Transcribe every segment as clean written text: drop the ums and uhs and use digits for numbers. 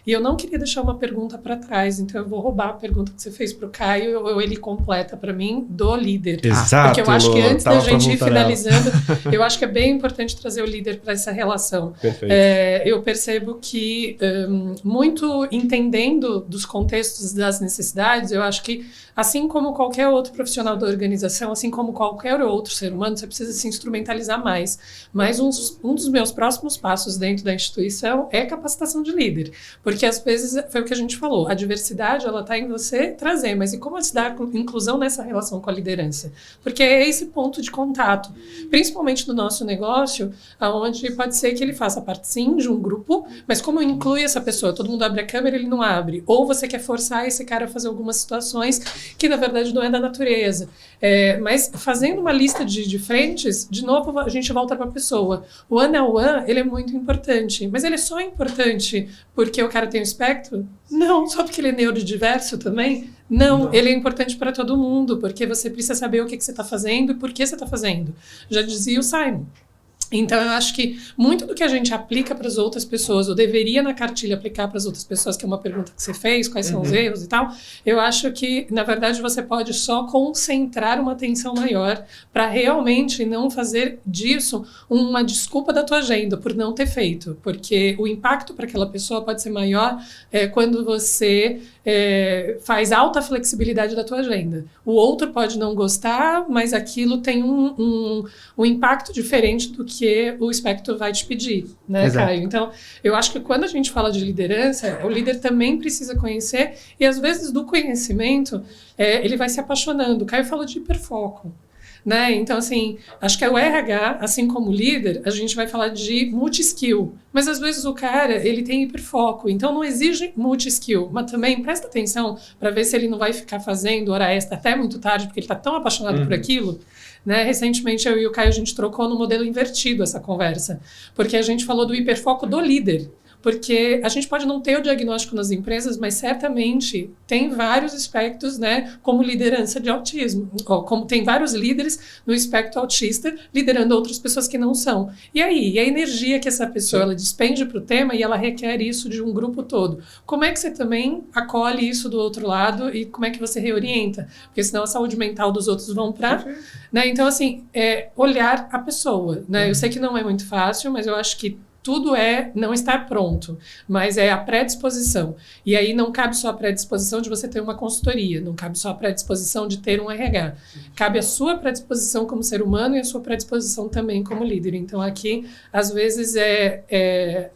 E eu não queria deixar uma pergunta para trás, então eu vou roubar a pergunta que você fez para o Caio, ou ele completa para mim, do líder. Exato, porque eu acho que antes da gente ir finalizando, nela. eu acho que é bem importante trazer o líder para essa relação. Perfeito. Eu percebo que, muito entendendo dos contextos das necessidades, eu acho que, assim como qualquer outro profissional da organização, assim como qualquer outro ser humano, você precisa se instrumentalizar mais. Mas um dos meus próximos passos dentro da instituição é capacitação de líder. Porque, às vezes, foi o que a gente falou, a diversidade, ela está em você trazer, mas e como se dá inclusão nessa relação com a liderança? Porque é esse ponto de contato, principalmente no nosso negócio, onde pode ser que ele faça parte, sim, de um grupo, mas como inclui essa pessoa? Todo mundo abre a câmera, ele não abre. Ou você quer forçar esse cara a fazer algumas situações que, na verdade, não é da natureza. Mas, fazendo uma lista de frentes, de novo, a gente volta para a pessoa. O one-on-one, ele é muito importante, mas ele é só importante porque o cara tem um espectro? Não. Só porque ele é neurodiverso também? Não. Ele é importante para todo mundo, porque você precisa saber o que você está fazendo e por que você está fazendo. Já dizia o Simon. Então, eu acho que muito do que a gente aplica para as outras pessoas, ou deveria na cartilha aplicar para as outras pessoas, que é uma pergunta que você fez, quais são os erros e tal, eu acho que, na verdade, você pode só concentrar uma atenção maior para realmente não fazer disso uma desculpa da tua agenda por não ter feito, porque o impacto para aquela pessoa pode ser maior quando você faz alta flexibilidade da tua agenda. O outro pode não gostar, mas aquilo tem um impacto diferente do que o espectro vai te pedir, né, Exato. Caio? Então, eu acho que quando a gente fala de liderança, o líder também precisa conhecer, e às vezes do conhecimento, ele vai se apaixonando. O Caio falou de hiperfoco. Né? Então, assim, acho que o RH, assim como líder, a gente vai falar de multi-skill. Mas, às vezes, o cara, ele tem hiperfoco. Então, não exige multi-skill. Mas também, presta atenção para ver se ele não vai ficar fazendo hora extra até muito tarde, porque ele está tão apaixonado por aquilo. Né? Recentemente, eu e o Caio, a gente trocou no modelo invertido essa conversa. Porque a gente falou do hiperfoco do líder. Porque a gente pode não ter o diagnóstico nas empresas, mas certamente tem vários espectros, né, como liderança de autismo, como tem vários líderes no espectro autista liderando outras pessoas que não são. E aí, e a energia que essa pessoa ela despende para o tema e ela requer isso de um grupo todo. Como é que você também acolhe isso do outro lado e como é que você reorienta? Porque senão a saúde mental dos outros vão para... Né? Então, assim, olhar a pessoa. Né? Eu sei que não é muito fácil, mas eu acho que tudo não estar pronto, mas é a predisposição. E aí não cabe só a predisposição de você ter uma consultoria, não cabe só a predisposição de ter um RH. Cabe a sua predisposição como ser humano e a sua predisposição também como líder. Então aqui, às vezes,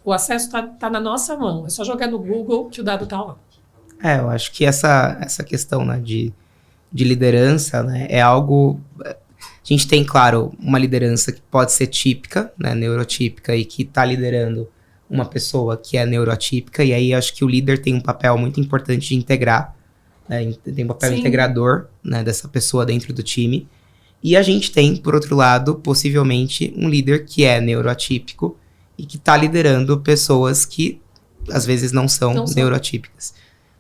o acesso tá na nossa mão. É só jogar no Google que o dado tá lá. Eu acho que essa questão, né, de liderança, né, é algo... A gente tem, claro, uma liderança que pode ser típica, né, neurotípica, e que está liderando uma pessoa que é neuroatípica, e aí acho que o líder tem um papel muito importante de integrar, né, tem um papel integrador, né, dessa pessoa dentro do time. E a gente tem, por outro lado, possivelmente um líder que é neuroatípico e que está liderando pessoas que às vezes não são neuroatípicas.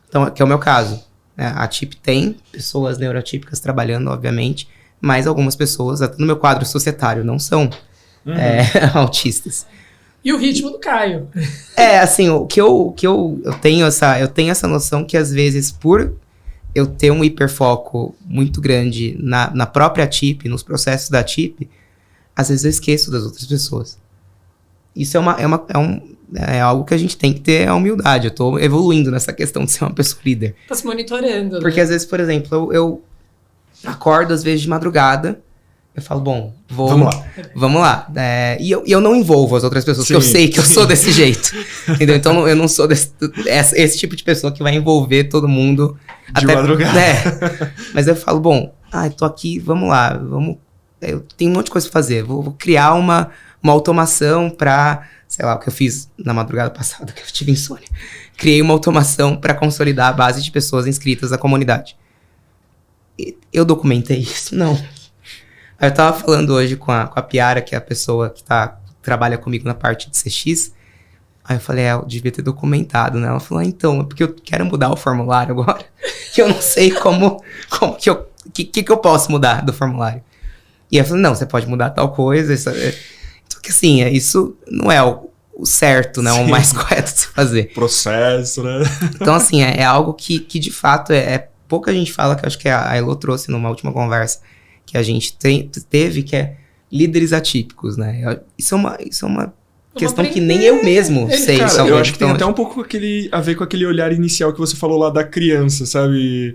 Então, que é o meu caso. Né? A TIP tem pessoas neuroatípicas trabalhando, obviamente, mas algumas pessoas, até no meu quadro societário, não são autistas. E o ritmo do Caio. Assim, o que eu tenho essa noção que às vezes, por eu ter um hiperfoco muito grande na própria TIP, nos processos da TIP, às vezes eu esqueço das outras pessoas. Isso é algo que a gente tem que ter a humildade. Eu tô evoluindo nessa questão de ser uma pessoa líder. Tá se monitorando, Porque às vezes, por exemplo, eu acordo às vezes de madrugada, eu falo, bom, vamos lá. E eu não envolvo as outras pessoas, porque eu sei que eu sou desse jeito. Entendeu? Então eu não sou esse tipo de pessoa que vai envolver todo mundo. De madrugada. Mas eu falo, bom, tô aqui, vamos lá. Eu tenho um monte de coisa pra fazer. Vou criar uma automação pra, sei lá, o que eu fiz na madrugada passada, que eu tive insônia. Criei uma automação pra consolidar a base de pessoas inscritas na comunidade. Eu documentei isso? Não. Aí eu tava falando hoje com a Piara, que é a pessoa que trabalha comigo na parte de CX. Aí eu falei, eu devia ter documentado, né? Ela falou, então, é porque eu quero mudar o formulário agora. Que eu não sei como que eu posso mudar do formulário. E ela falou, não, você pode mudar tal coisa. Só que assim, isso não é o certo, né? O mais correto de se fazer. Processo, né? Então, assim, é algo que de fato pouca gente fala, que eu acho que a Elo trouxe numa última conversa que a gente teve, que é líderes atípicos, né? Isso é uma questão que nem eu mesmo sei. Cara, eu acho que tem até um pouco a ver com aquele olhar inicial que você falou lá da criança, sabe?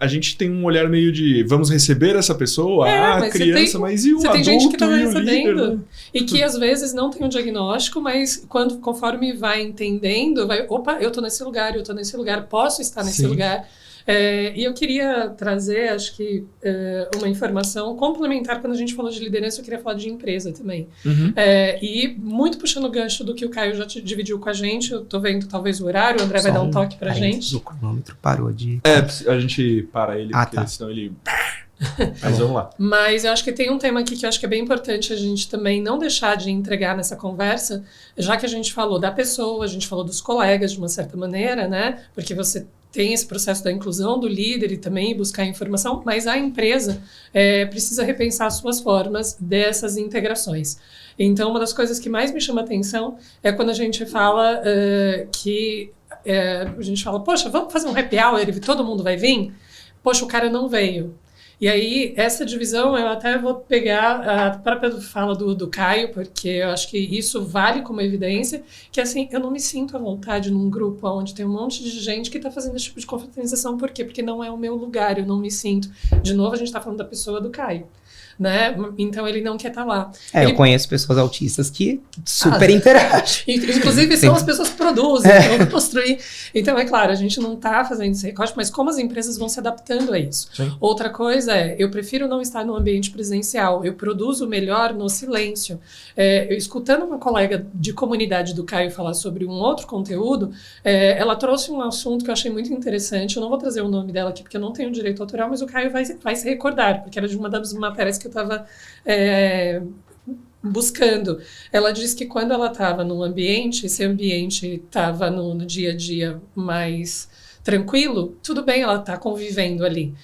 A gente tem um olhar meio de vamos receber essa pessoa, criança, mas e o adulto, tem gente que tá e o recebendo, líder, né? E que às vezes não tem um diagnóstico, mas conforme vai entendendo, opa, eu tô nesse lugar, posso estar nesse lugar. E eu queria trazer, acho que, uma informação complementar. Quando a gente falou de liderança, eu queria falar de empresa também. Uhum. E muito puxando o gancho do que o Caio já dividiu com a gente, eu tô vendo talvez o horário, o André vai dar um toque pra gente. O cronômetro parou de... A gente para ele, porque senão ele... Mas vamos lá. Mas eu acho que tem um tema aqui que eu acho que é bem importante a gente também não deixar de entregar nessa conversa, já que a gente falou da pessoa, a gente falou dos colegas de uma certa maneira, né? Porque você tem esse processo da inclusão do líder e também buscar informação, mas a empresa precisa repensar as suas formas dessas integrações. Então, uma das coisas que mais me chama a atenção é quando a gente fala a gente fala, poxa, vamos fazer um happy hour e todo mundo vai vir? Poxa, o cara não veio. E aí, essa divisão, eu até vou pegar a própria fala do Caio, porque eu acho que isso vale como evidência, que assim, eu não me sinto à vontade num grupo onde tem um monte de gente que está fazendo esse tipo de confraternização. Por quê? Porque não é o meu lugar, eu não me sinto. De novo, a gente está falando da pessoa do Caio. Né? Então ele não quer estar lá. Eu conheço pessoas autistas que super interagem. Inclusive são as pessoas que produzem, vão construir. Então é claro, a gente não está fazendo esse recorte, mas como as empresas vão se adaptando a isso. Sim. Outra coisa eu prefiro não estar no ambiente presencial, eu produzo melhor no silêncio. Eu escutando uma colega de comunidade do Caio falar sobre um outro conteúdo, ela trouxe um assunto que eu achei muito interessante. Eu não vou trazer o nome dela aqui porque eu não tenho direito autoral, mas o Caio vai se recordar, porque era de uma das matérias que eu estava buscando. Ela disse que quando ela estava num ambiente, esse ambiente estava no dia a dia mais tranquilo, tudo bem, ela está convivendo ali.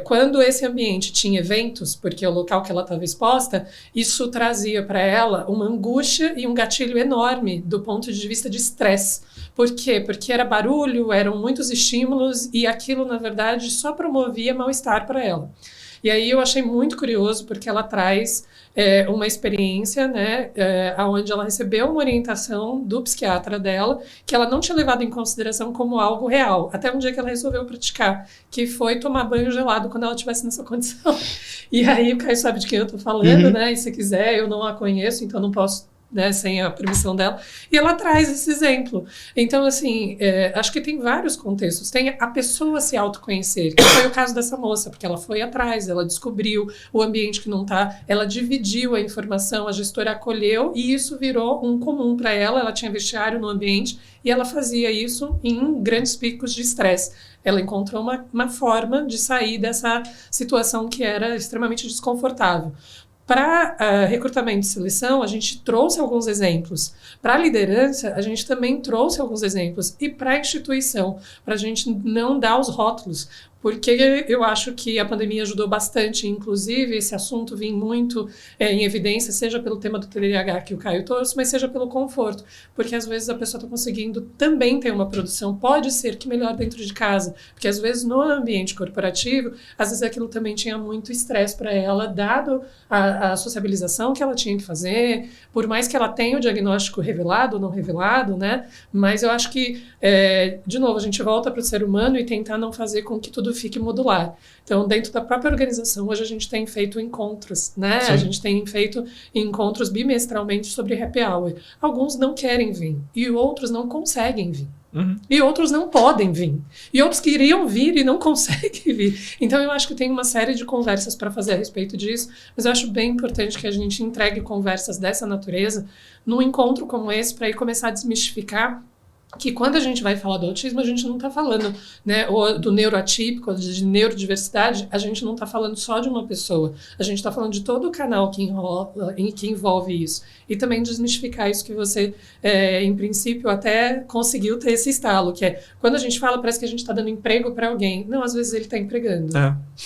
Quando esse ambiente tinha eventos, porque é o local que ela estava exposta, isso trazia para ela uma angústia e um gatilho enorme do ponto de vista de estresse. Por quê? Porque era barulho, eram muitos estímulos e aquilo, na verdade, só promovia mal-estar para ela. E aí eu achei muito curioso, porque ela traz uma experiência, né, onde ela recebeu uma orientação do psiquiatra dela, que ela não tinha levado em consideração como algo real, até um dia que ela resolveu praticar, que foi tomar banho gelado quando ela estivesse nessa condição. E aí o Caio sabe de quem eu estou falando, né, e se quiser, eu não a conheço, então não posso, né, sem a permissão dela, e ela traz esse exemplo. Então, assim, acho que tem vários contextos. Tem a pessoa se autoconhecer, que foi o caso dessa moça, porque ela foi atrás, ela descobriu o ambiente que não está, ela dividiu a informação, a gestora acolheu, e isso virou um comum para ela. Ela tinha vestiário no ambiente, e ela fazia isso em grandes picos de estresse. Ela encontrou uma forma de sair dessa situação que era extremamente desconfortável. Para recrutamento e seleção, a gente trouxe alguns exemplos. Para a liderança, a gente também trouxe alguns exemplos. E para a instituição, para a gente não dar os rótulos. Porque eu acho que a pandemia ajudou bastante, inclusive esse assunto vem muito em evidência, seja pelo tema do TDAH que o Caio trouxe, mas seja pelo conforto, porque às vezes a pessoa está conseguindo também ter uma produção, pode ser que melhor dentro de casa, porque às vezes no ambiente corporativo, às vezes aquilo também tinha muito estresse para ela, dado a sociabilização que ela tinha que fazer, por mais que ela tenha o diagnóstico revelado ou não revelado, né? Mas eu acho que, de novo, a gente volta para o ser humano e tentar não fazer com que tudo fique modular. Então, dentro da própria organização, hoje a gente tem feito encontros, né? Sim. A gente tem feito encontros bimestralmente sobre happy hour. Alguns não querem vir e outros não conseguem vir. Uhum. E outros não podem vir. E outros queriam vir e não conseguem vir. Então, eu acho que tem uma série de conversas para fazer a respeito disso, mas eu acho bem importante que a gente entregue conversas dessa natureza num encontro como esse, para aí começar a desmistificar que quando a gente vai falar do autismo, a gente não está falando, né, ou do neuroatípico, de neurodiversidade, a gente não está falando só de uma pessoa, a gente está falando de todo o canal que envolve isso. E também desmistificar isso que você, em princípio, até conseguiu ter esse estalo, que é, quando a gente fala, parece que a gente está dando emprego para alguém. Não, às vezes ele está empregando.